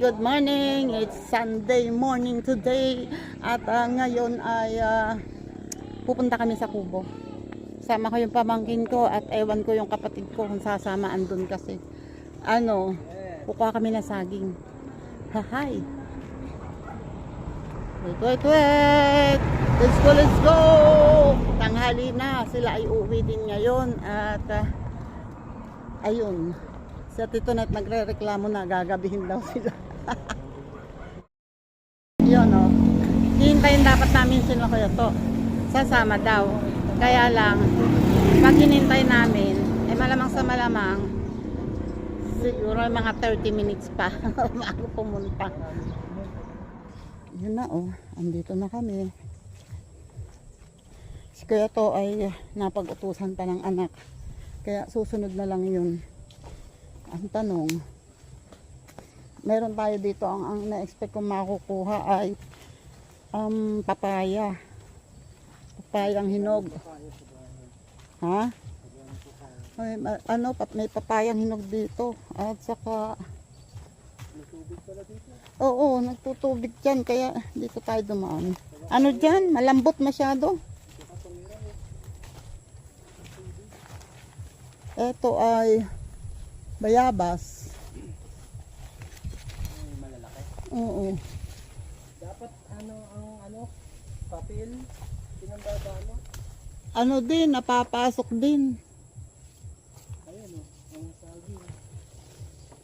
good morning. It's Sunday morning today. At ngayon ay pupunta kami sa Kubo. Sama ko yung pamangkin ko at ewan ko yung kapatid ko kung sasama andun kasi. Kukuha kami na saging. Hi. Wait. Let's go. Tanghali na. Sila ay uuwi din ngayon. At ayun. Sa Tito Net nagre-reklamo na gagabihin daw sila. Yun o. Hihintayin dapat namin sila Kuya To. Sasama daw. Kaya lang, pag hinintay namin, malamang sa malamang, siguro mga 30 minutes pa bago pumunta. Yun na o. Andito na kami. Si Kuya To ay napag-utusan pa ng anak. Kaya susunod na lang yun. Ang tanong, meron tayo dito ang na-expect kong makukuha ay papaya. Papayang hinog. Ha? May papayang hinog dito. At saka oo, nagtutubig dyan. Kaya dito tayo dumaan. Ano dyan? Malambot masyado. Ito ay bayabas. Malalaki. Oo. Dapat ang papel pinambaba Din, napapasok din. Ayan ang saging.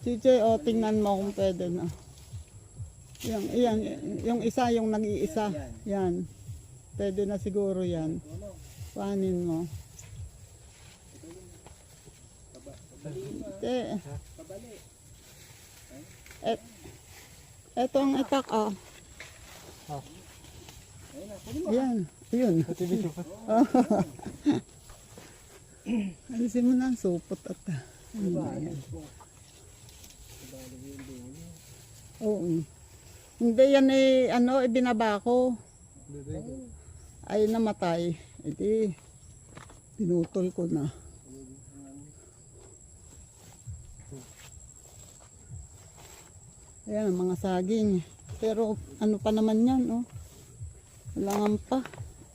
CJ, tingnan mo kung pwede na. Yung isa, yung nag-iisa. Yan. Pwede na siguro yan. Panin mo. Pabali. Eto ang itak, Yan. Yun. Alisin mo na ang supot at oo. Hindi yan ibinaba ko. Ay namatay. Edi pinutol ko na. Ayan ang mga saging. Pero ano pa naman yan, Walangan pa.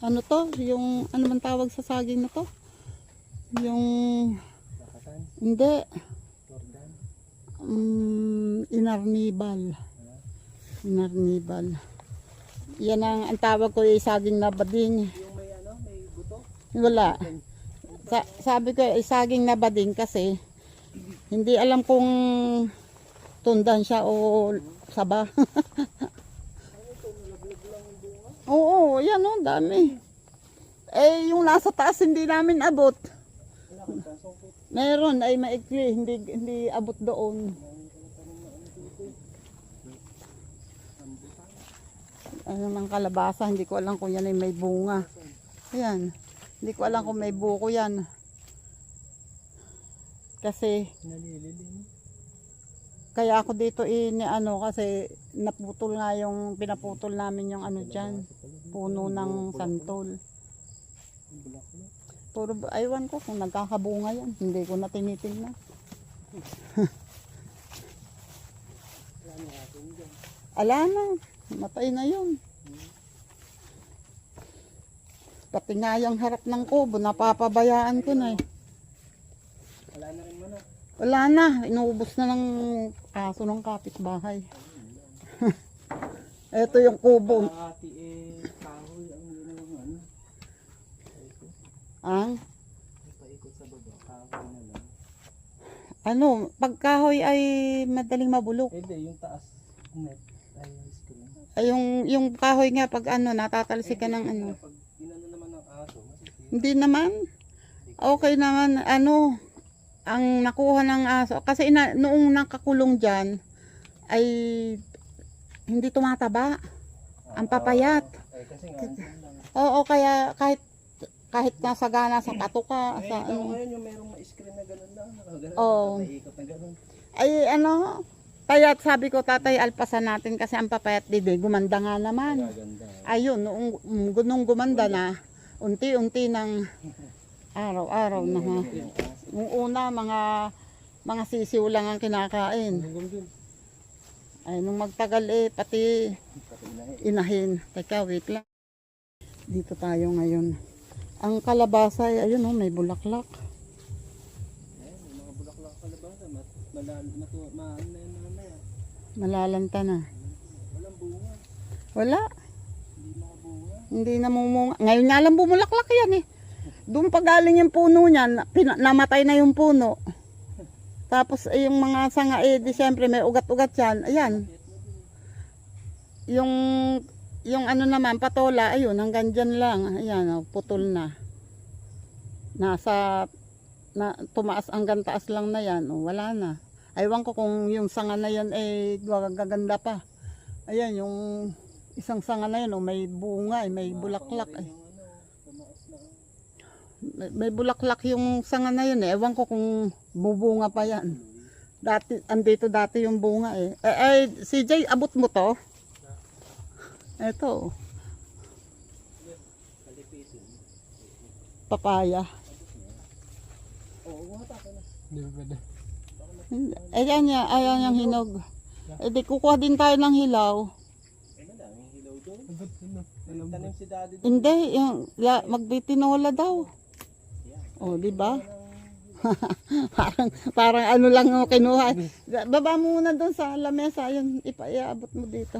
Ano to? Yung ano man tawag sa saging na to? Yung Lakatan. hindi. Tordan. Inarnibal. Yan ang tawag ko yung saging na bading. Yung may buto. Wala. Sabi ko saging na bading kasi hindi alam kung tundan siya o saba. Oo, yan dami. Yung nasa taas hindi namin abot. Meron ay maikli, hindi abot doon. Ano ng kalabasa, hindi ko alam kung yan ay may bunga. Ayan, hindi ko alam kung may buko yan. Kasi Nalililim. kaya ako dito kasi naputol nga yung pinaputol namin yung dyan, puno ng santol. Puro aywan ko kung nagkakabunga yan, hindi ko na tinitingnan. Ala na, matay na yun. Pati nga yung harap ng kubo, napapabayaan ko na Wala na rin manok. Wala na, inuubos na ng aso ng kapitbahay. Ito yung kubo. Ati kahoy ang ginawang Ang? paikot sa baba, kahoy na lang. Pag kahoy ay madaling mabulok. Hindi, yung taas net ay screen. Ay yung kahoy nga pag natatalsik ka ng Pag inano naman ng aso, masisira. Hindi naman. Okay naman, ang nakuha ng aso. Kasi noong nakakulong dyan, ay hindi tumataba. Ang papayat. Kasi nga, lang. Oo, kaya kahit nasa gana sa patuka, sa Ngayon yung merong ma-screen na gano'n lang, nakagano'n, Oo. naiikot na gano'n. ay kaya sabi ko tatay alpasan natin kasi ang papayat dide gumanda nga naman. Ganda. Ayun, nung gumanda na, unti-unti ng araw-araw na ha. Nung una, mga sisiw lang ang kinakain. Ay, nung magtagal pati inahin. Teka, wait lang. Dito tayo ngayon. Ang kalabasa ay, ayun may bulaklak. Ayan, may mga bulaklak kalabasa. Maano na yun mamaya. Malalanta na. Walang bunga. Wala. Hindi makabunga. Hindi namumunga. Ngayon nga lang bumulaklak yan Doon pa galing yung puno niyan, namatay na yung puno. Tapos yung mga sanga di syempre may ugat-ugat yan. Ayan. Yung ano naman, patola, ayun, hanggang dyan lang. Ayan, putol na. Tumaas hanggang taas lang na yan. Wala na. Aywan ko kung yung sanga na yan gaganda pa. Ayan, yung isang sanga na yan, may bunga, may bulaklak. May bulaklak yung sanga na yun Ewan ko kung bubunga pa yan. Andito dati yung bunga CJ, abot mo to? Ito. Papaya. Oo, hata ka na. Hindi ba pwede? Ayan yung hinog. Di kukuha din tayo ng hilaw. Madaming hilaw doon. Ba't ano? Tanim si daddy doon. Hindi, magbitinola daw. Di ba? parang ano lang kinuha. Baba muna doon sa lamesa, yun ipaabot mo dito.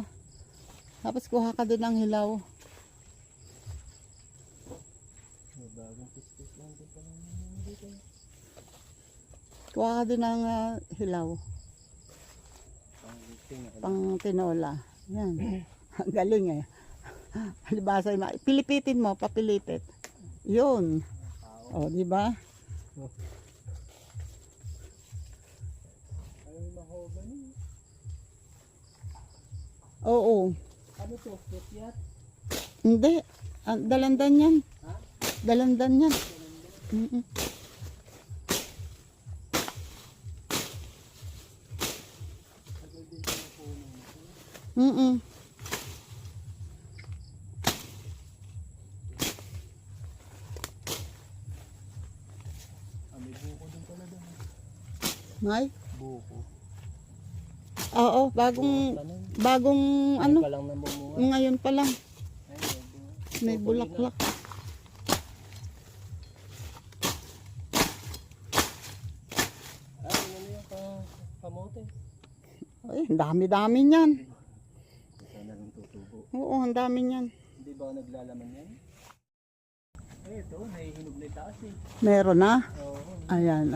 Tapos kuha ka din ng hilaw. Bagong piskis lang din pala dito. Kuha ka din ng hilaw. Pang tinola. Yan. Ang galing Halibasa, pilipitin mo, papilitit. Yun. Di ba? Ay, mahogany. Oo. Ano to? Fruit? Hindi. Dalandan yan. Ha? Dalandan yan. May buko din pala doon. May? Buko. Oo, bagong ano, Pa lang namumunga. ngayon pa lang. Ay, May bulaklak. ano yung kamote? Ay, ang dami-dami niyan. Sana lang tutubo. Oo, ang dami niyan. Hindi ba naglalaman yan? Ay, ito, nahihinog na yung taas Meron na. Oo. Ayan,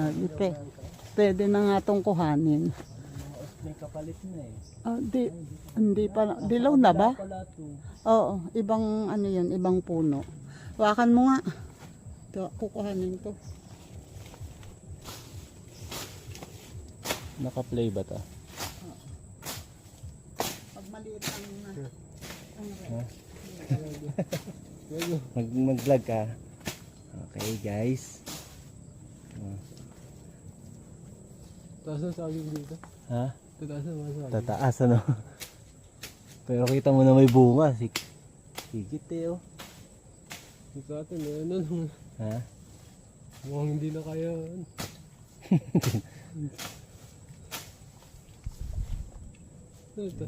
pwede na nga itong kuhanin. May kapalit na Hindi pa, dilaw na ba? Pala ito. Oo, ibang ano yun, ibang puno. Hawakan mo nga. Ito, kukuhanin to. Naka-play ba ito? Pag maliit ang Mag-vlog ka. Okay guys. Taas na saging dito. Ha? Tataas na mga saging. Tataas ano? Pero kita mo na may bunga. Higit oh. Dito atin, ano naman. Ha? Mukhang hindi na kaya. Ito.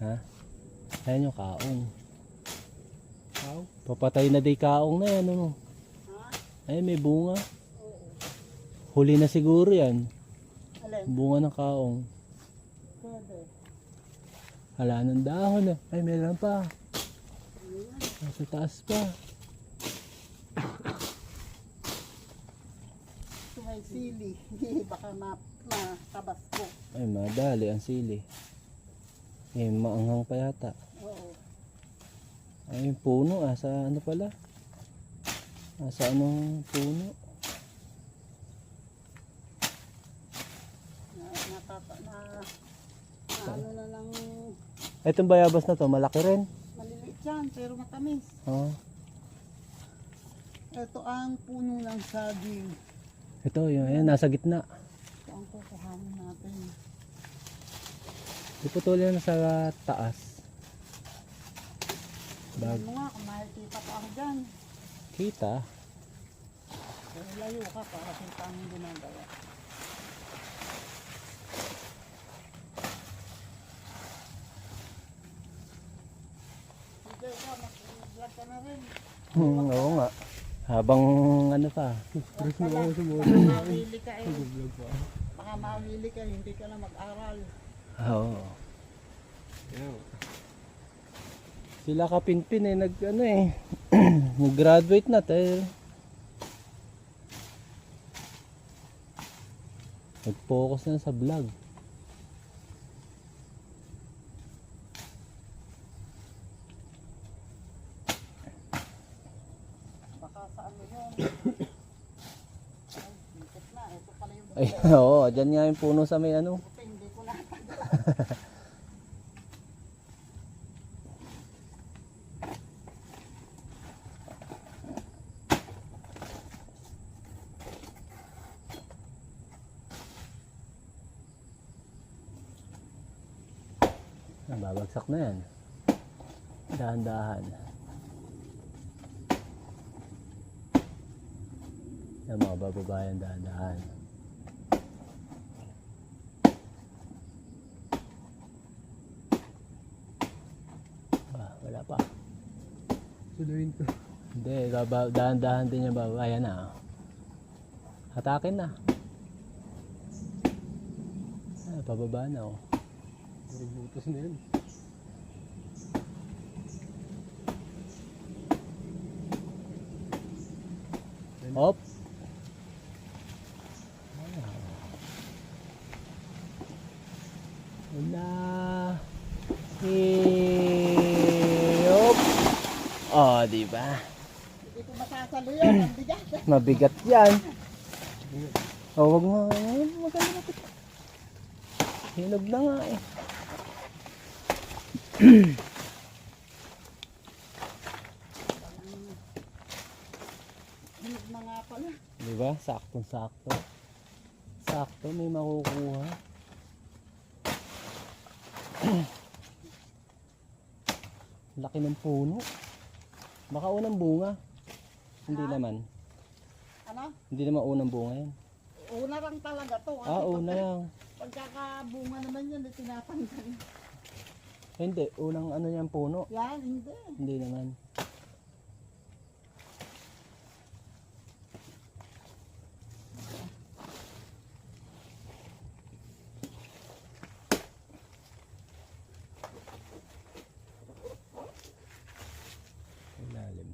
Ha? Ayan yung kaong. How? Papatay na day kaong na yan ano? Ay may bunga. Huli na siguro yan. Alin? Bunga ng kaong. Pwede. Hala ng dahon na. Ay meron pa. Nasa taas pa. Ito may sili. Baka matabas ko. Ay madali ang sili. Eh maanghang pa yata. Oo. Ay yung puno sa ano pala? Sa anong puno? Ano na lang, Itong bayabas na to malaki rin. maliliit yan, pero matamis. Oh. Ito ang puno ng saging. Ito yun, ayan, nasa gitna. Ito ang kukuhanin natin. Iputulin na sa taas. Bag. Ano nga, kung makikita pa ako dyan. Kita. Pero layo ka para kita ang ginagawa. Mag-vlog ka na rin. Oo nga. Habang ano pa. Stress na ako sa mga Baka mawili ka eh. vlog pa. Baka mawili ka, hindi ka na mag-aral. Oo. Ayan. Sila kapinpin eh, nag ano eh. Nag-graduate na tayo. Nag-focus na sa vlog. Baka sa ano yun. Ay, bitit na. Ito pala yung Ay, oo, dyan nga yung puno sa may ano. buti, hindi ko na. Babagsak na yan. Dahan-dahan. Yan mga bababayan, dahan-dahan. Wala pa. Suluhin ko. Hindi, dahan-dahan din yung bababayan na. Hatakin na. Pababa na oh. Butas na yan. Hop. Wala. Hop. Oh, di ba? Hindi ko masasalo yun. Ang bigat. Mabigat yan. Oh, wag mo. Magkalapit. Hinog na nga eh. Hinog na nga pala. Di ba? Saktong-sakto. Sakto, may makukuha. Laki ng puno. Baka unang bunga. Hindi naman. Ano? Hindi naman unang bunga yan. Una lang talaga to. Ah, una lang. Pagkakabunga naman yun, tinatanggal. Hindi, unang ano yan puno. Yan, hindi. Hindi naman. Ilalim.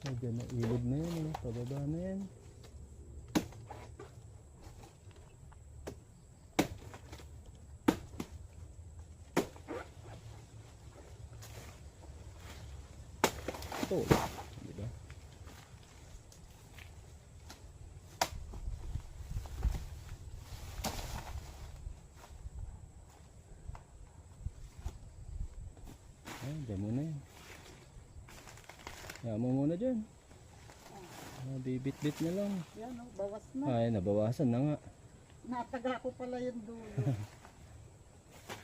Medyo na ilog na yan, eh. Pababa na yan. Ito, di ba? Ay, dyan muna yan. Kaya mo muna dyan. Bibit-bit na lang. Yan, oh, bawas na. Ay, nabawasan na nga. Nataga ko pala yung dulo.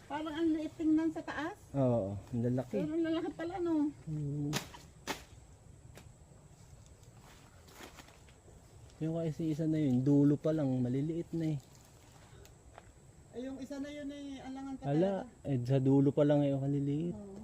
Parang ang liit tingnan sa taas. Oo, ang lalaki. Pero lalaki pala, no? Hmm. Yung kasi isa na yun, dulo pa lang, maliliit na eh. Ay, yung isa na yun eh, alangan pa Hala, eh sa dulo pa lang yung kaliliit. Oh.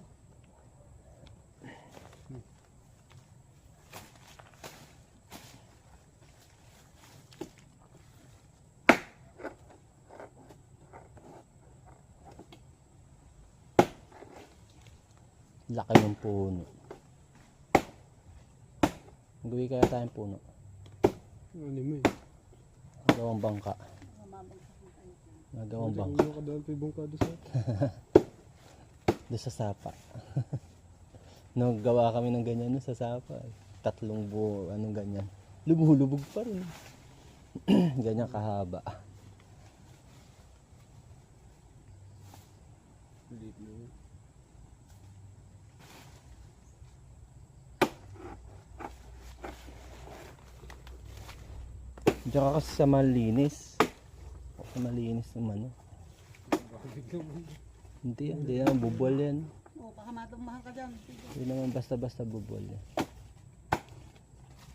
Laki ng puno. Gawin kaya tayong puno. Ano mo eh. Gawang bangka. Nagawang bangka. Ano ka dahil pa ibang kado sa atin. Doon sa sapa. Nagawa kami ng ganyan no, sa sapa. Tatlong buo, anong ganyan. Lubog pa rin. Ganyan kahaba. Liit na yun. Diyan ka kasi sa malinis. Sa malinis naman. No? Biglang mo. Hindi naman bubol yan. Oo, baka matumbahan ka dyan. Hindi naman basta-basta bubol yan.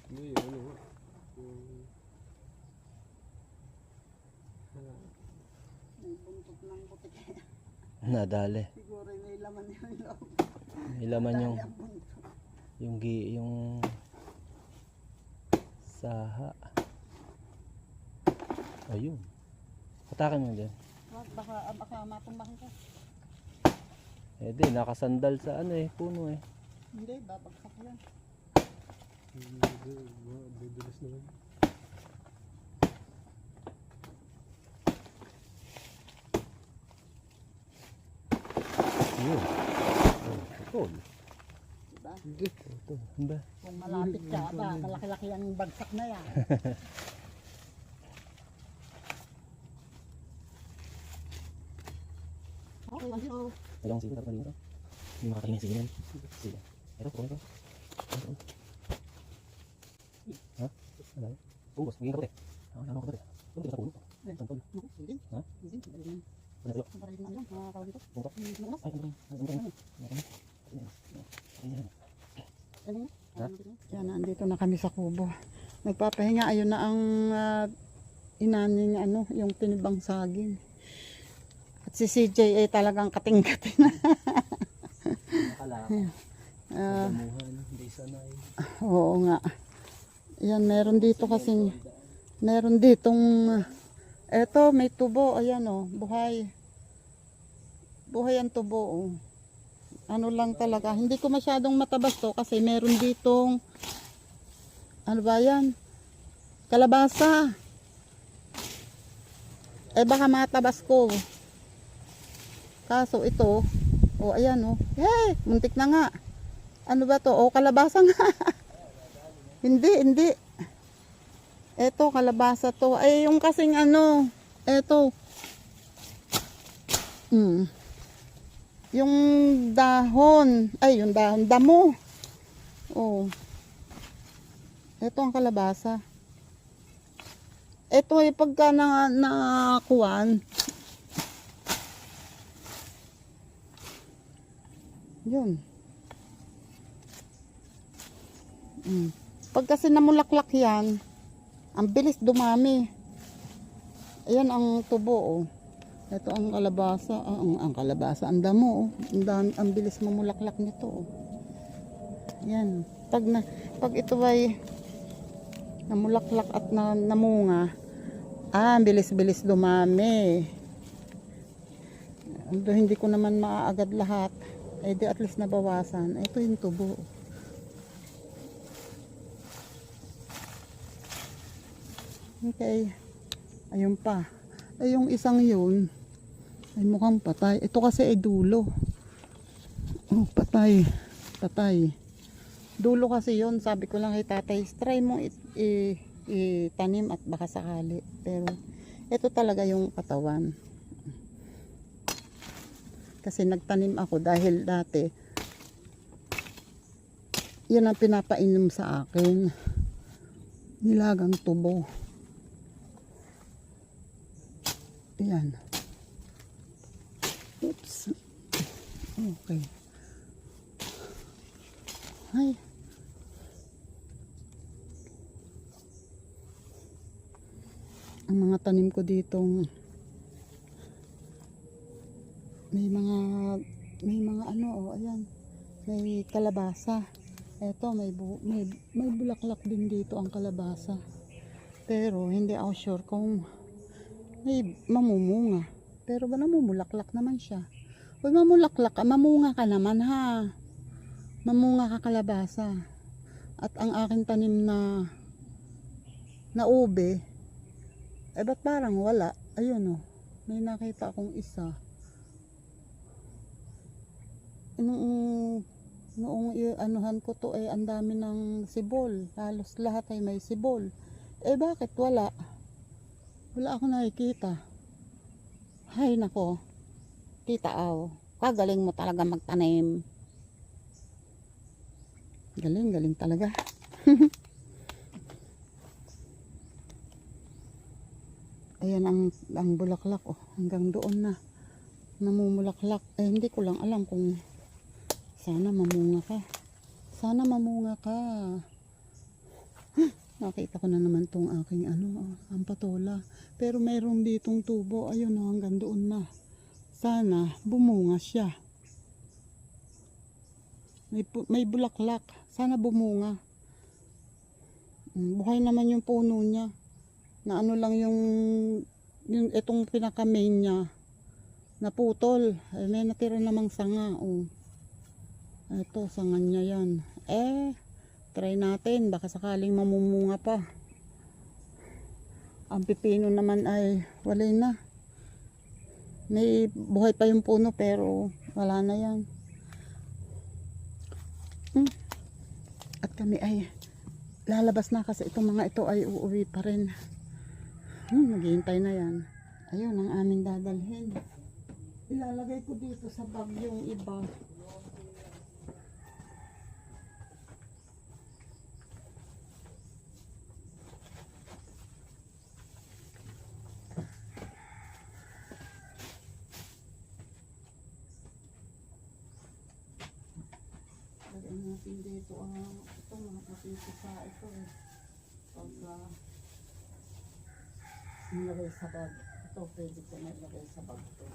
Hindi, ano. Yung... Yung buntot ng butik. Nadali. Siguro may laman yung loob. May laman yung Ang buntot. yung saha. Ayun. Patakin mo dyan. Wag, baka matumbahan ka. Eh di, nakasandal sa ano eh, puno eh. Hindi, babagsak yan. Bibilis naman. Ayun. Tol. Diba? Hindi. Ito, ano ba? Kung malapit ka, ba, kalaki-laki ang bagsak na yan. Okay, kasi oh. Dalawang sila tapos dito. Hindi makakatingin sila. Sila. Ito, ito. Ha? Ano? Ubos, magiging kapote. Ano kapote? Ito, ito sa puno. Santol. Hindi. Ha? Hindi. Hindi. Ano ito? Ang parang ano, mga tawag dito. Punta. Ano? Ay, Ano? Ha? Yan, nandito na kami sa kubo. Nagpapahinga, ayun na ang inanin niya, ano, yung tinibang saging. At si CJ ay talagang kating-kating. Nakalaka. Damuhan, hindi sanay. Oo nga. Yan, meron dito kasing, meron ditong, eto, may tubo, ayan o, buhay. Buhay ang tubo, oh. Ano lang talaga, hindi ko masyadong matabas to kasi meron ditong, ano ba yan? Kalabasa. Eh baka matabas ko. Kaso ito, oh ayan oh, hey, muntik na nga. Ano ba to? Oh, kalabasa nga. Hindi. Eto, kalabasa to. Ay, yung kasing ano, eto. Yung dahon, ay yung dahon, damo. Oh. Ito ang kalabasa. Ito ay pagka nakakuan. Yun. Pag kasi namulaklak yan, ang bilis dumami. Ayan ang tubo, oh. Ito ang kalabasa, ang kalabasa, ang damo, oh. Ang bilis mamulaklak nito, oh. Yan. Pag ito ay namulaklak at namunga, ang bilis-bilis dumami. Although hindi ko naman maaagad lahat, eh di at least nabawasan. Ito yung tubo. Okay. Ayun pa. Ay yung isang yun ay mukhang patay. Ito kasi ay dulo. Oh, patay. Patay. Dulo kasi yun. Sabi ko lang kay tatay, try mo itanim at baka sakali. Pero ito talaga yung katawan. Kasi nagtanim ako dahil dati yun ang pinapainom sa akin. Nilagang tubo. Yan. Oops. Okay. Ay. Ang mga tanim ko ditong may mga ano, oh, ayan. May kalabasa. Eto, may bulaklak din dito ang kalabasa. Pero hindi ako sure kung may mamumunga. Pero ba namumulaklak naman siya? Huwag mamulaklak ka, mamunga ka naman ha. Mamunga ka kalabasa. At ang aking tanim na ube, eh ba't parang wala? Ayun oh, may nakita akong isa. Noong anuhan ko to, eh ang dami ng sibol. Halos lahat ay may sibol. Eh bakit wala? Wala ako nakikita. Hay nako. Tita Aw, kagaling mo talaga magtanim. Galing talaga. Ayan ang bulaklak, oh, hanggang doon na. namumulaklak. Eh, hindi ko lang alam kung sana mamunga ka. Sana mamunga ka. Nakita ko na naman tong aking ang patola. Pero mayroon ditong tubo. Ayun o, hanggang doon na. Sana bumunga siya. May bulaklak. Sana bumunga. Buhay naman yung puno niya. Na ano lang yung itong pinaka-main niya. Naputol. Eh, may natira namang sanga. Oh. Ito, sanga niya yan. Try natin. Baka sakaling mamumunga pa. Ang pipino naman ay wala na. May buhay pa yung puno pero wala na yan. At kami ay lalabas na kasi itong mga ito ay uuwi pa rin. Naghihintay na yan. Ayun ang aming dadalhin. Ilalagay ko dito sa bag yung iba. Lagyan natin dito ito mga pasisa ito pag nilagay sa bag ito pwede ko na ilagay sa bag ito.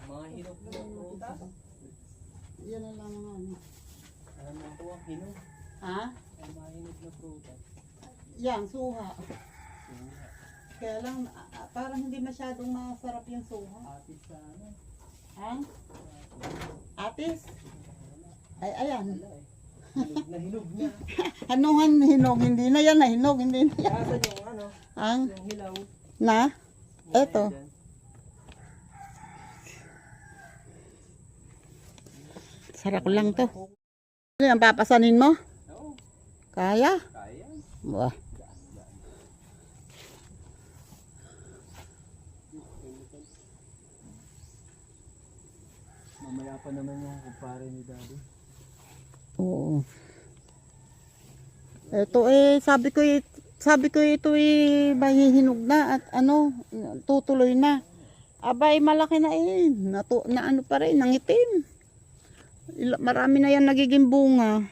Mga hinog na prutas. Yan na lang ang Alam mo ito ang hinog. ha? Ay mga hinog na prutas. Yan, suha. Kaya lang parang hindi masyadong masarap yung suha. Atis sa ano. Ha? Atis? Ay, ayan. Hinog na hinog na. Anuhan hinog? Hindi na yan na hinog. Hindi na yan. Asan yung ano? Ang? Yung hilaw. Na? Eto. Sarap lang to. Ano yan, papasanin mo? Oo. Kaya? Kaya. Wah. Mamaya pa naman yung kumpare ni Daddy. Oo. Ito sabi ko ito mahihinog na at tutuloy na. Abay, malaki na na ano pa rin, nangitim. Marami na yan nagiging bunga.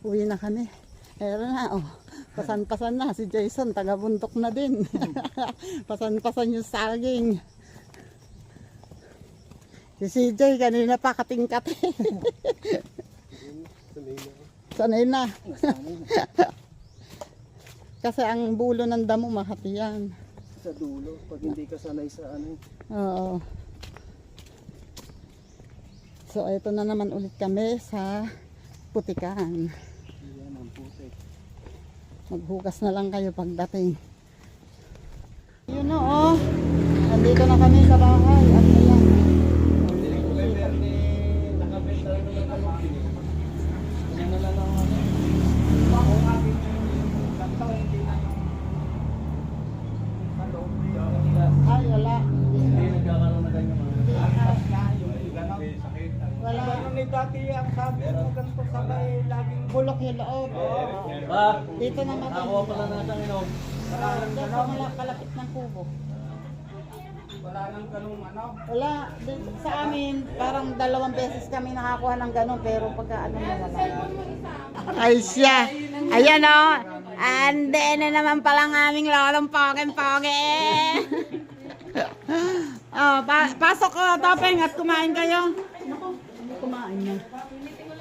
Uwi na kami. Meron na, pasan-pasan na. Si Jason, taga-bundok na din. Pasan-pasan yung saging. Si CJ, kanina pa kating-kate. Sanay na. Kasi ang bulo ng damo, mahati yan. Sa dulo, pag hindi ka sanay sa ano. Oo. So, ito na naman ulit kami sa putikan. Yan ang putik. Maghugas na lang kayo pagdating. Yun o, nandito na kami sa bahay. At ayan. Ay, wala. Hindi nagkakaroon na ganyan mga. Wala. Ni dati ang sabi mo ganito sabay laging Bulok yung loob. Ba? Dito naman. Nakakuha pala natin inom. Diyan kalapit ng kubo. wala nang ganung ano. Wala. Sa amin, parang 2 beses kami nakakuha ng ganun. Pero pagka ano na wala. Ay siya. Ayan o. Ande na naman palang aming lolong pogen-poge. Pasok ko, Topeng, at kumain kayo. Kumain na.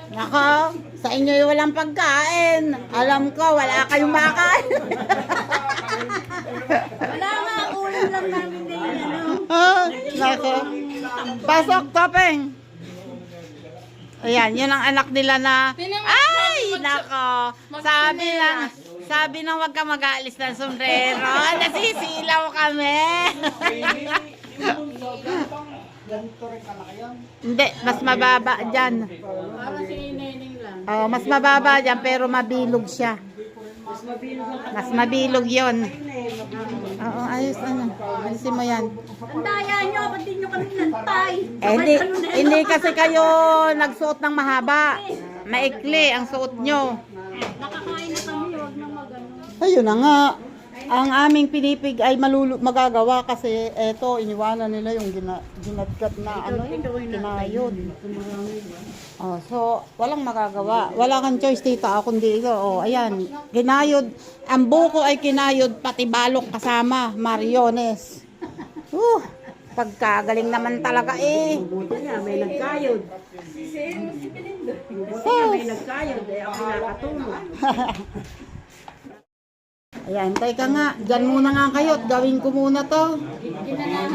Nako, sa inyo yung walang pagkain. Alam ko, wala kayong makain. Wala nga, ulam lang namin din ano. Nako. Pasok, Topeng. Ayan, yun ang anak nila na. Ay, nako. Sabi nang wag ka mag-aalis ng sombrero. Nasisilaw kami. Ganito rin kalaki yan. Hindi, mas mababa dyan. Para si Neneng lang. Mas mababa dyan pero mabilog siya. Mas mabilog yon. Oo, ayos ano. Ayusin mo yan. Ang daya nyo, ba't di nyo kami nantay? Hindi kasi kayo nagsuot ng mahaba. Maikli ang suot nyo. Nakakain na kami, huwag na magano. Ayun na nga. ang aming pinipig ay magagawa kasi eto, iniwanan nila yung ginatgat na ano yun, kinayod. Oh, so, walang magagawa. Wala kang choice, tita, kundi ito. Oh, ayan, ginayod. Ang buko ay kinayod, pati balok kasama, mariones. Pagkagaling naman talaga eh. Buti niya, may nagkayod. Buti niya, may nagkayod. Eh, ako nakatulog. Ayan, teka nga. Diyan muna nga kayo. Gawin ko muna to.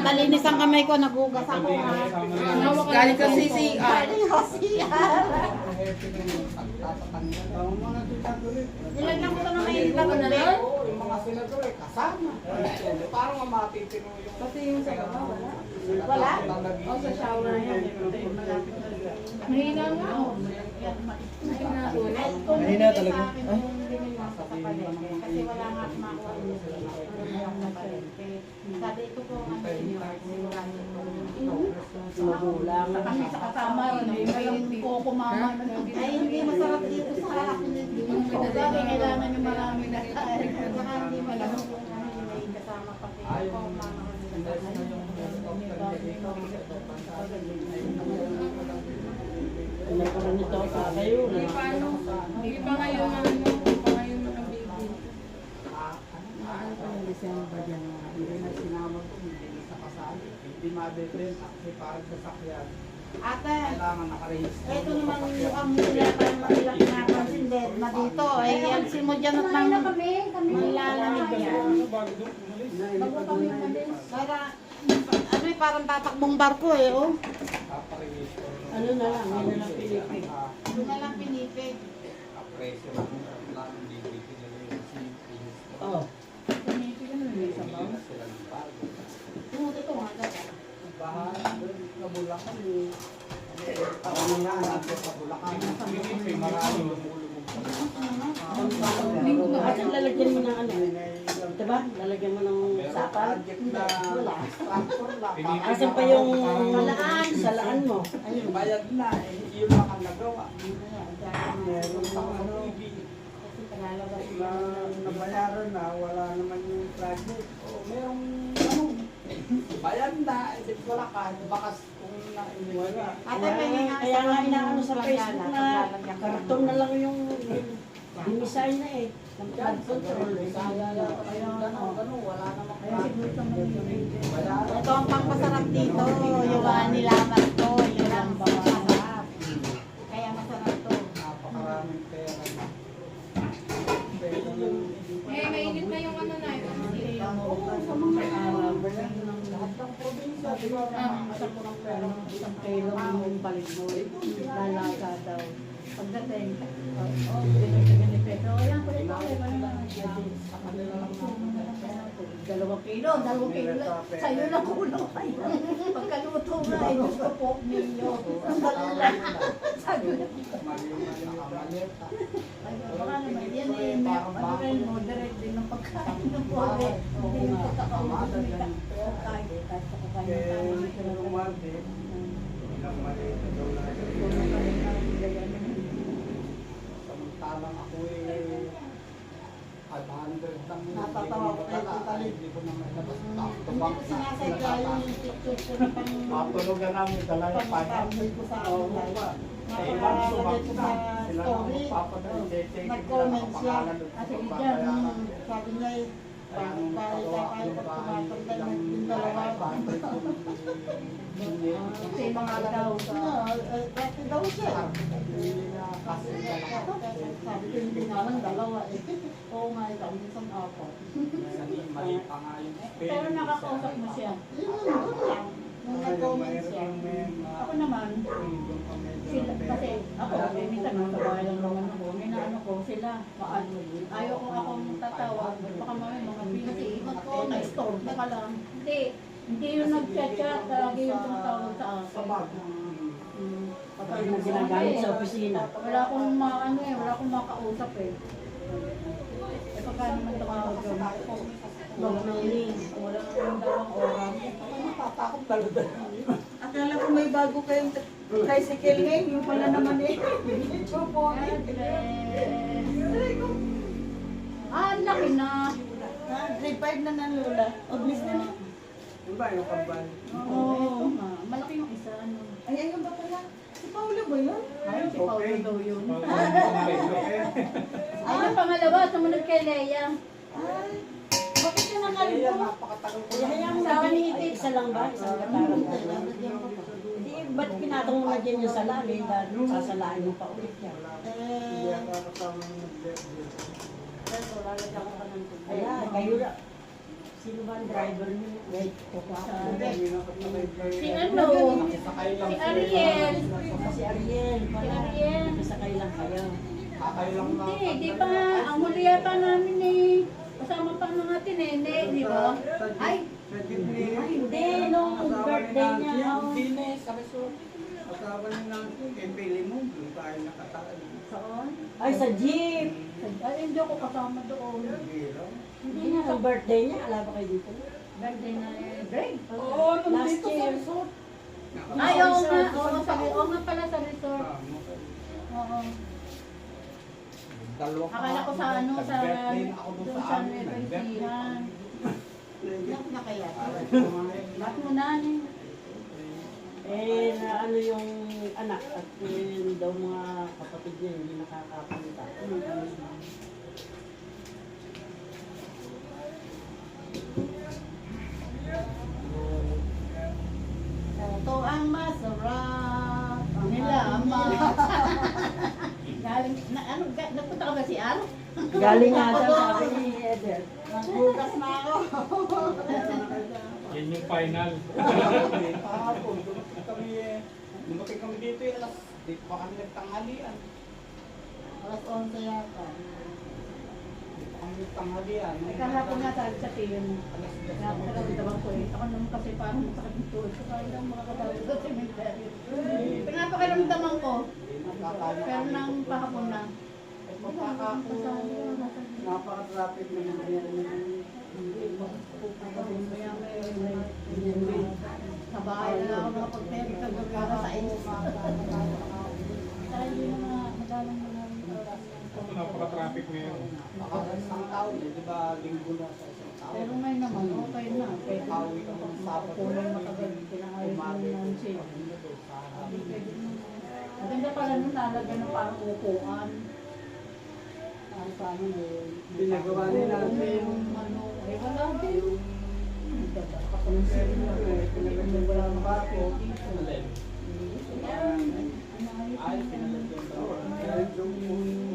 Talinis ang kamay ko. Nagugas ako ha. Galing ka CCR. Nilagyan ko to ng mainit na tubig. Yung mga senador eh, kasama. Parang matitino yung... Pati yung sa baba, wala. Wala? O sa shower yan. Mahina nga. Mahina talaga. Kasi wala nga kumakuha niya. Sabi ito po ang Magulang. Kami sa kasama ron. May koko mama. ay hindi masarap dito sa akin. Sabi, kailangan yung marami na tayo. Saka hindi malamang kung ano yung may kasama pati ko mama. Hindi pa ngayon ang baby. Ano pa yung December yan? Hindi na sinama ko, hindi na sa kasali. Hindi ma-depend kasi parang sasakyan. Ate, Kailangan nakaregister. ito naman mukhang nila parang manila pinapansin din na dito. Ay, alsin mo dyan at nang malalamig yan. Para, ano eh, parang tatakbong barko eh, oh. Nakaregister. Ano na lang, yun na lang pinipig. Doon na lang pinipig. Kapreso lang lang bibigyan nila yung CPS. Oh. Pinipig ano yung isa ba? Sila ng bago. Ito nga, gata. Bahala doon sa Bulacan eh. Ano nga, natin sa Bulacan. Pinipig, marami lumulubog sa Hindi ko nga kasi lalagyan mo ng ano. Diba? Lalagyan mo ng sapal. project na tractor lang. Asan pa yung salaan mo? Ayun, bayad na. Yun lang ang nagawa. Meron pa ano. Na nabayaran na, wala naman yung project. O, merong ano, bayad na. Eh, wala ka. Bakas kung na-wala. Ate, pwede nga Kaya nga inaano sa lang Facebook yan, na paglalagyan ka karton ng- na lang yung dinisign na eh. Ng Yan, flood control. Kaya gano'n, wala namang Ito ang pangmasarap dito, yung nilaman to, yun ang masarap. Kaya masarap to. napakaraming pera na. Eh, mainit na yung ano na yun. Sa mga Arab, lahat ng probinsya, di ba? Masarap ko ng pera. Isang kilo yung balik mo. Lalaga daw. Pagdating, binibigyan ni Pedro. Ayan, kulit ko. Sa kanila lang Dalawang kilo. Sa'yo lang kulang kayo. Pagkaluto na, ay gusto po ninyo. Ang dalala. Sabi na. maleta. Ay, baka naman yan eh. May ano rin, moderate din ng pagkain ng pole. Hindi yung pagkakaulog ng pagkain. Kahit sa kakain ng Kaya kain. yung lumante, ilang maleta daw na. Samantalang ako eh, 500 lang. Natatawa ko kayo, Tita Lid. Hindi ko na mailabas. Hindi ko sinasadya yung picture ko na pang Matulugan namin talaga pang-family ko sa Oo online. ba? Eh, Nakalagay ko sa sila na story. magpapadali. Nag-comment siya. Kasi Sabi niya eh, kahit tayo pag tumatanda, nagdalawa ba? Kasi mga daw sa... Dati daw siya. Sabi ko hindi nga lang dalawa eh. Oo nga, ikaw minsan apat. Mali pa nga yung Pero nakakausap mo siya. Yun lang. Nung nag-comment siya. Ako naman, sila, kasi ako, minsan nasa bahay lang naman ako, minaano ko sila, paano, ayaw ko akong tatawag, baka mga pinasiimat ko, na-store ka lang. Hindi yung nag-chat-chat, lagi yung tumatawag sa akin. Patay na ginagamit sa opisina. Wala akong wala akong makausap eh. Eh, pagka naman tumawag yun, wala na yun, wala nang dalawang oras. Natatakot talaga. Akala ko may bago kayong tricycle ngayon, yung pala naman eh. Ang laki na. Grade 5 na ng Lola. Oblis na na. Yung ba yung kambal? Oo. Malaki yung isa. Ano. Ay, ayun ba pala? Si Paolo ba yun? Ay, si Paolo daw yun. Ay, yung pangalawa, sumunod kay Leia. Ay, bakit ka nakalito? Napakatagal ko Kaya mo sa akin isa lang ba? Isang katarang lang. Hindi, ba't pinatong mo na dyan yung sala? Eh, dahil sasalain mo pa ulit yan. Hindi ako kasama yung nag-birthday. Ayan, kayo na. Sino ba ang driver niyo? Wait, kukuha ka. Hindi na kasama yung Si birthday. ano? Sakay lang Si sila. Ariel. Si Ariel. Si Ariel. Sakay lang kayo. Sakay lang na. Hindi, di ba? Ang huli yata namin eh. Kasama pa mga tinene, di ba? Ay, Sa jeepney. hindi. Nung birthday niya. Hindi na eh, sa resort. Asawa ni Nancy, kay Pili mo, doon tayo nakataan. Saan? Ay, sa jeep. Ay, hindi ako kasama doon. Biro. Hindi nga. Sa birthday niya, alam ba kayo dito? Birthday na Greg. Oo, last year. Ay, oo nga. Oo nga pala sa resort. Oo. Akala ko sa ano, sa doon sa Neversihan. Na kaya? Ba't mo na na ano yung anak at yung daw mga kapatid niya hindi nakakapunta. Ito ang masarap. Nilaman. Galing, nagpunta ka ba si Al? Galing nga daw, sabi ni Eder. Nagbukas na ako. Yan yung final. Kahapon, kami lumaki kami dito eh, alas, dito pa kami nagtanghalian. Alas 11 yata. Dito kami nagtanghalian. Ay, kahapon nga sabi sa Tiyon. Kahapon ka kami tabang ko eh. Ako naman kasi parang masakit ng tuhod. So parang lang makakatawag sa cemetery. Pinapakiramdaman ko. Pero nang pahapon na. Napaka-traffic naman yan. Sa bahay na lang ako nakapag-ferry ka gagara sa ins. Dahil hindi na madalang mga Napaka-traffic ngayon. Isang taon eh, di ba linggo na sa isang taon. pero may naman, okay na. Pwede Pauwi ka ng Sabado. kulang matagal. Pinahayos mo ng shade. Maganda pala nung nalagyan ng parang upuan. Ay, paano yun? Pinagawa nila Yung ano, eh wala din. pinagandang wala ng bako. Ay, Ay, pinalagyan ba? Kaya yung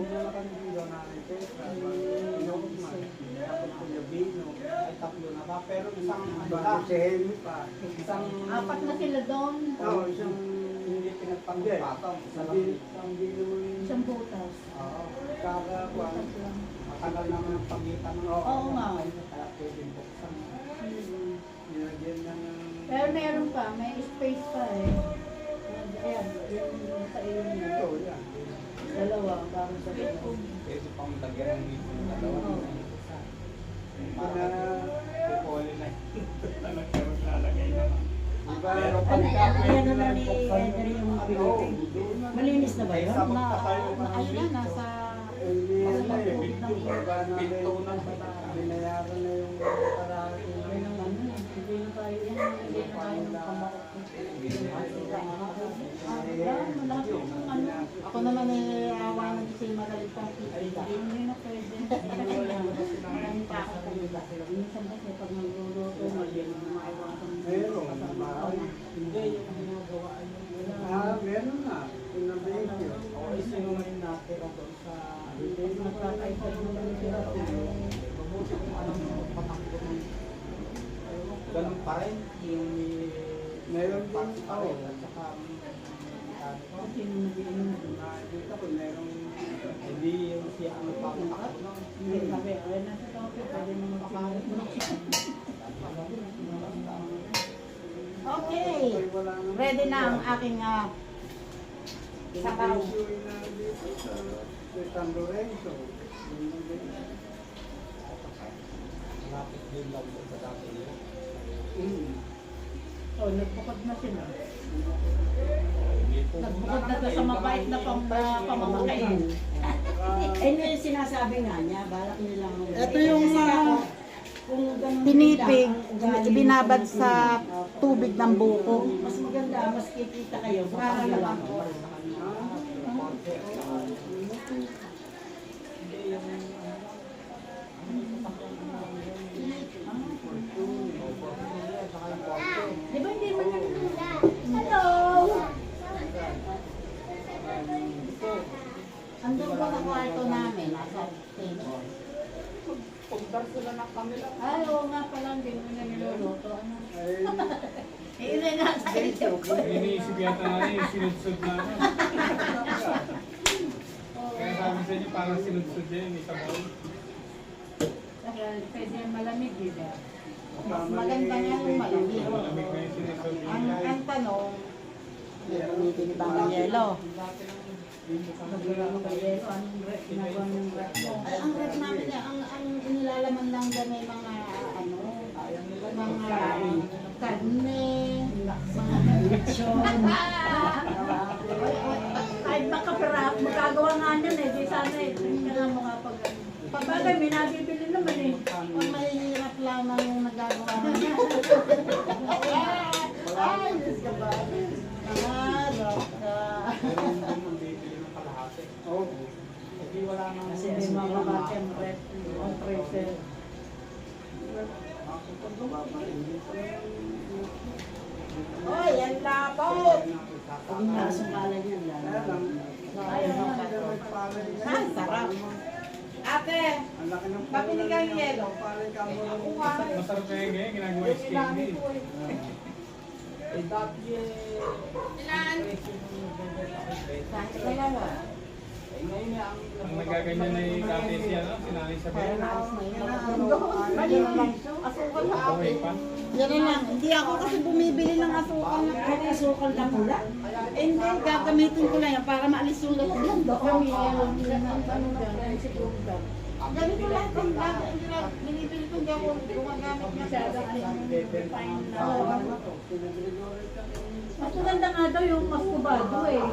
una na kami dito namin, Petra, Pinokot man, tapos Kuya Bino, ay tatlo na ba? Pero isang ano lang, si Henry pa. Isang... apat na sila doon. Oo, isang hindi pinagpangpatong. Isang Bino yung... Isang butas. Oo, kakakuha. Matagal naman ang pagitan ng... Oo nga. Kaya pwedeng buksan. Nilagyan na ng... Pero meron pa, may space pa eh. Ayan, yung sa iyo niya. Ito, yan. Dalawa, parang sa iyo. Pwede pang lagyan ng dito ng dalawa. Para pupuli na. Talagang lalagay naman. Diba? Ano na ni Eder yung pinipig? Malinis na ba yun? Ayun na, nasa... Hindi yan na eh. Pinto na. Binayaran na yung parang... Hindi na ano, hindi na tayo yan. Hindi na tayo ng pamakot. Ako naman ay awanan kasi magalit pang Hindi na pwede. Marami pa ako talaga. Minsan kasi pag nagluluto, magyan ng mga iwasan. Meron. Hindi yung ginagawa meron na. Pinabigyo. O isinungayin natin ako sa... Nagkakaisa yung mga sila. Mabuti kung alam mo patakbo ng... Ganun pa rin. Yung meron din ako. At saka... Kasi nung nag-iinom na doon. Nakikita ko meron... Hindi yung siya ang patakbo. Hindi sabi, ay nasa topic, pwede mo magpakalit mo. Okay. Ready na ang aking sabaw. Pinag-issue na dito sa San Lorenzo. Malapit din lang sa dati nila. Oh, nagpukod na sila. Nagbukod na to sa mabait na pamamakain. Eh, yung sinasabi nga niya, balak nilang... Ito yung Kung ganun pinipig, sila, ang ugali ibinabad nito, sa tubig ng buko. mas maganda, mas kikita kayo. Para naman po. Di ba hindi man Hello! Andun ko sa kwarto namin, nasa table. Pagdar sila ng kanila. Ay, oo nga pala, hindi mo na niluluto. Ano? Ay, Ilan na sa ito. Iniisip yata na yung sinudsud na. Kaya sabi sa inyo, parang sinudsud yan, isa mo. Pwede malamig, di ba? Mas maganda nga yung malamig. Malamig na yung sinudsud. Ang tanong, bumibili ba ng yelo? Pag-ilang yelo, anong rep? Ginagawa ng rep mo? Ay, ang rep namin, ang inilalaman lang dyan ay mga, ano, mga karne, mga lechon. Kahit makapirap, magagawa nga niyan eh. Di sana eh. Hindi ka nga makapag... Pabagay, may nabibili naman eh. Ang mahihirap lamang yung nagagawa niya. Ay, Diyos ka ba? Nangarap ka. Oo. Hindi wala nang Kasi may mga batem rep on freezer. Oy, ang lapot! Pag nasukalan yan lang. Ang sarap. Ate, Ang laki ng pabili kang yelo. Palay ka mo. Masarap kaya ngayon, ginagawa yung skinny. Eh, dati Kaya nga. ngayon na ang Ang nagaganyan na yung dati siya, no? Sinali sa bayan. Asukal sa Okay akin. pa. Yan na lang. Hindi ako kasi bumibili ng asukal na Asukal na pula. Eh, hindi, gagamitin ko lang yan para maalis yung loob ng dami. Ganito lang kung binibili ko, hindi ako gumagamit niya. Mas maganda nga daw yung maskubado eh.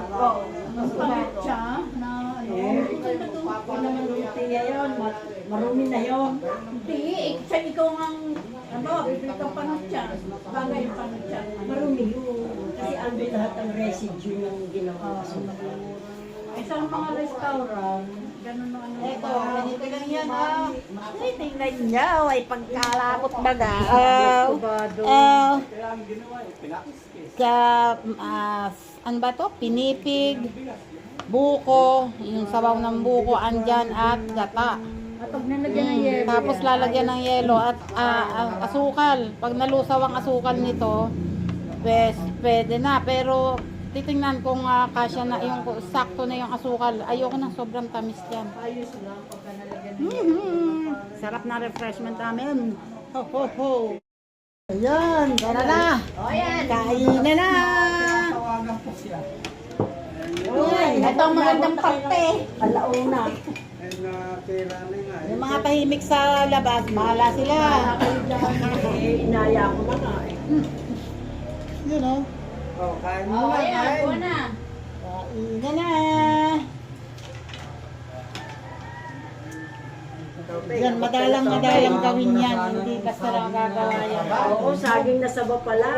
Mas pangit siya na ano. Papa naman luti yun. Marumi na yun. Hindi, siya ikaw ang ano, bibili kang panutya. Bagay yung panutya. Marumi yun. Kasi ando lahat ang residue ng ginawa. Isang mga restaurant, ganun na ano. Ito, ganito lang yan, oh. Ay, tingnan niya, oh, ay pagkalapot baga. Maskubado. kaya ang ginawa eh, pinakiskis. Sa, ano ba to? Pinipig, buko, yung sabaw ng buko, andyan, at gata. At pag nalagyan ng yelo. Tapos lalagyan ng yelo at ang asukal. Pag nalusaw ang asukal nito, pues, pwede na. Pero titingnan kung kasya na yung sakto na yung asukal. Ayoko na sobrang tamis yan. Ayos lang pagka nalagyan ng Sarap na refreshment namin. Ho, ho, ho. Ayan, tara na. Kain na na. Tawagan po siya. Ito ang magandang parte. alauna. Eh, na pera na nga. Yung mga tahimik sa labas, mahala sila. Inaya ko na nga eh. Yun o. Oh, kain mo na, kain. na. Kain na na. Yan, madalang gawin yan. Hindi basta lang gagawa yan. Oo, saging na saba pala.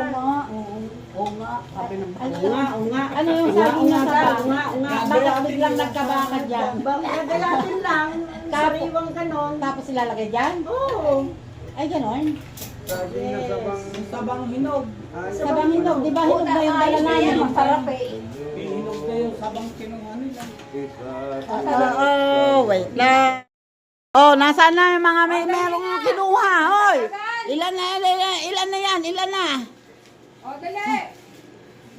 Oo nga. Sabi ng Oo nga. Ano yung saging na saba? Bakit biglang nagkabaka dyan? Gagalatin lang. Sariwang ganon. Tapos ilalagay dyan? Oo. Ay, ganon. saging na sabang hinog. Ay, Sabang hinog. Di ba hinog na yung dala namin? Masarap eh. hinog na yung sabang kinuha nila. Oo, wait lang. Oh, nasaan na yung mga merong kinuha? Hoy! Ilan na yan? Ilan na? O, dali!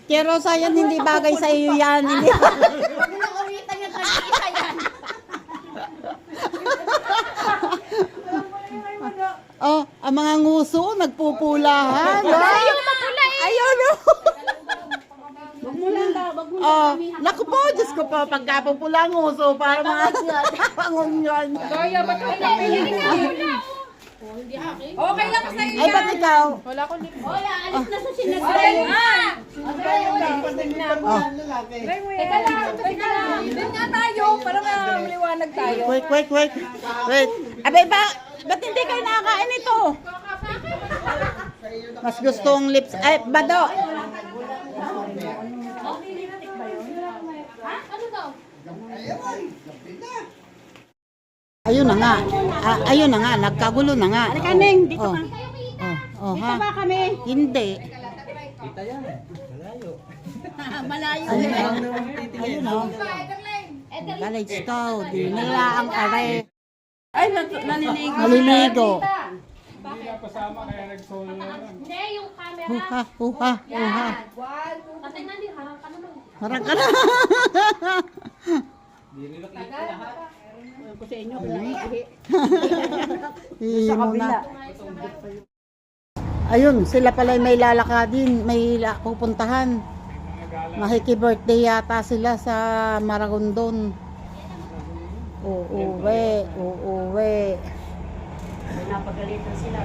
Pero sa yan, hindi bagay sa iyo yan. Hindi. Huwag na ulitan yung tag-isa yan. Oh, ang mga nguso, nagpupulahan. Ayaw mapula eh. Ayaw no. Wag mo lang daw. Wag mo Oh, naku po, Diyos ko po, pagkapupula ang nguso, para mga pangunyan. Kaya ba ito? Hindi akin. Okay lang sa iyo Ay, ba't ikaw? Wala ko nito. O, alis na sa Okay, sinasay. Teka lang. Doon nga tayo para maliwanag tayo. Wait. Abay ba, ba't hindi kayo nakakain ito? Mas gustong lips, ay, bado. Ano daw? Ayun na nga, ayun na nga, nagkagulo na nga. Halika, Neng, dito Oh, ka. oh, Dito ha? ba kami? Hindi. Malayo. Ayun oh. College daw, di nila ang are. Ay, naliligo. Maliligo. Hindi na pasama kaya nag-solo na lang. Hindi, yung camera. Huha, huha, huha. Kasi nandi, harap ka naman. Harap ka na. Ko sa inyo, kailangan Hihimo na. Ayun, sila pala may lalakadin, may pupuntahan. Makiki-birthday yata sila sa Maragondon. Uuwi, uuwi. napagalitan sila.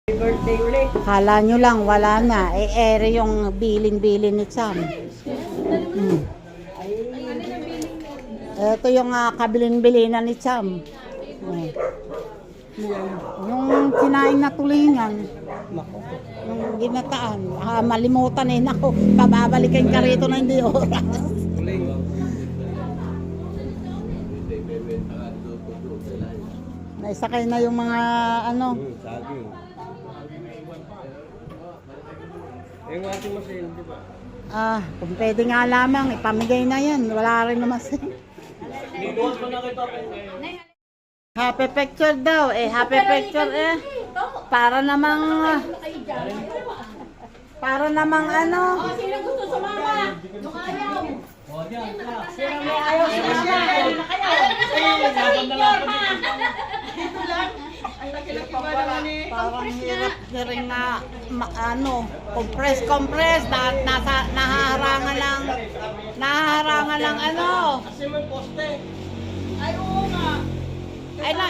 Birthday ulit. Akala nyo lang, wala na. Ere yung bilin-bilin ni Sam. Ito yung kabilin-bilinan ni Sam. Yung kinain na tulingan. Yung ginataan. Malimutan eh. Naku, pababalikan ka rito na hindi oras. Naisakay na yung mga ano. Yung washing machine, di ba? Kung pwede nga lamang, ipamigay na yan. Wala rin naman siya. Happy picture daw eh. Happy picture eh. Para namang ano. Sino gusto sumama? Yung ayaw. Sino may ayaw sumama? Ayaw na kayo. Ayaw na sa picture, ha? Parang hirap na rin na ano, compress nahaharangan lang ano. Kasi may poste. Ay, oo nga. Ay na,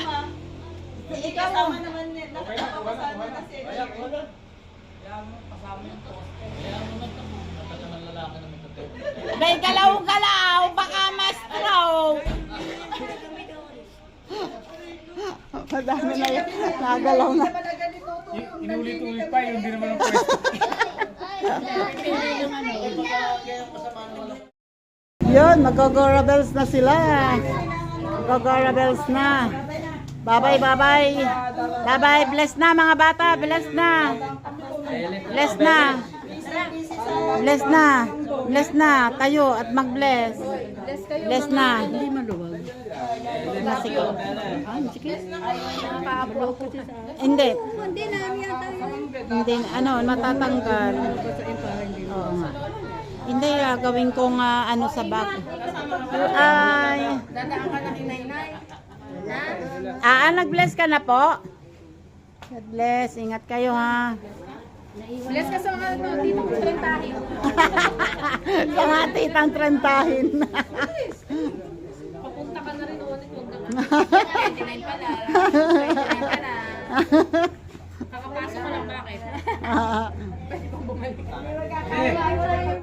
Ikaw naman naman Okay na, kuha na. Kaya ko na. may galaw-galaw, baka ma-stroke. Madami na yun, nagalaw na. Inulit-ulit pa, yun din naman ang pwesto. Yun, mag-Gogora Bells na sila. Mag-Gogora Bells na. Bye-bye, bye-bye. Bye-bye, bless na mga bata, bless na. Bless na. Bless na. Bless na. Tayo at mag-bless. Bless na. Hindi maluwag. Masiko. Hindi. Hindi, ano, matatanggal. Oo nga. Hindi, gawin ko nga ano sa back. Ay. Dadaan ka na inay-nay. Nag-bless ka na po? God bless. Ingat kayo ha. Bless ka sa mga dito kong trentahin. Sa mga titang trentahin. Papunta ka na rin ulit. Huwag naman. 29 pala. 29 ka na. Kakapasok ka lang bakit? Ah. Pwede pang bumalik.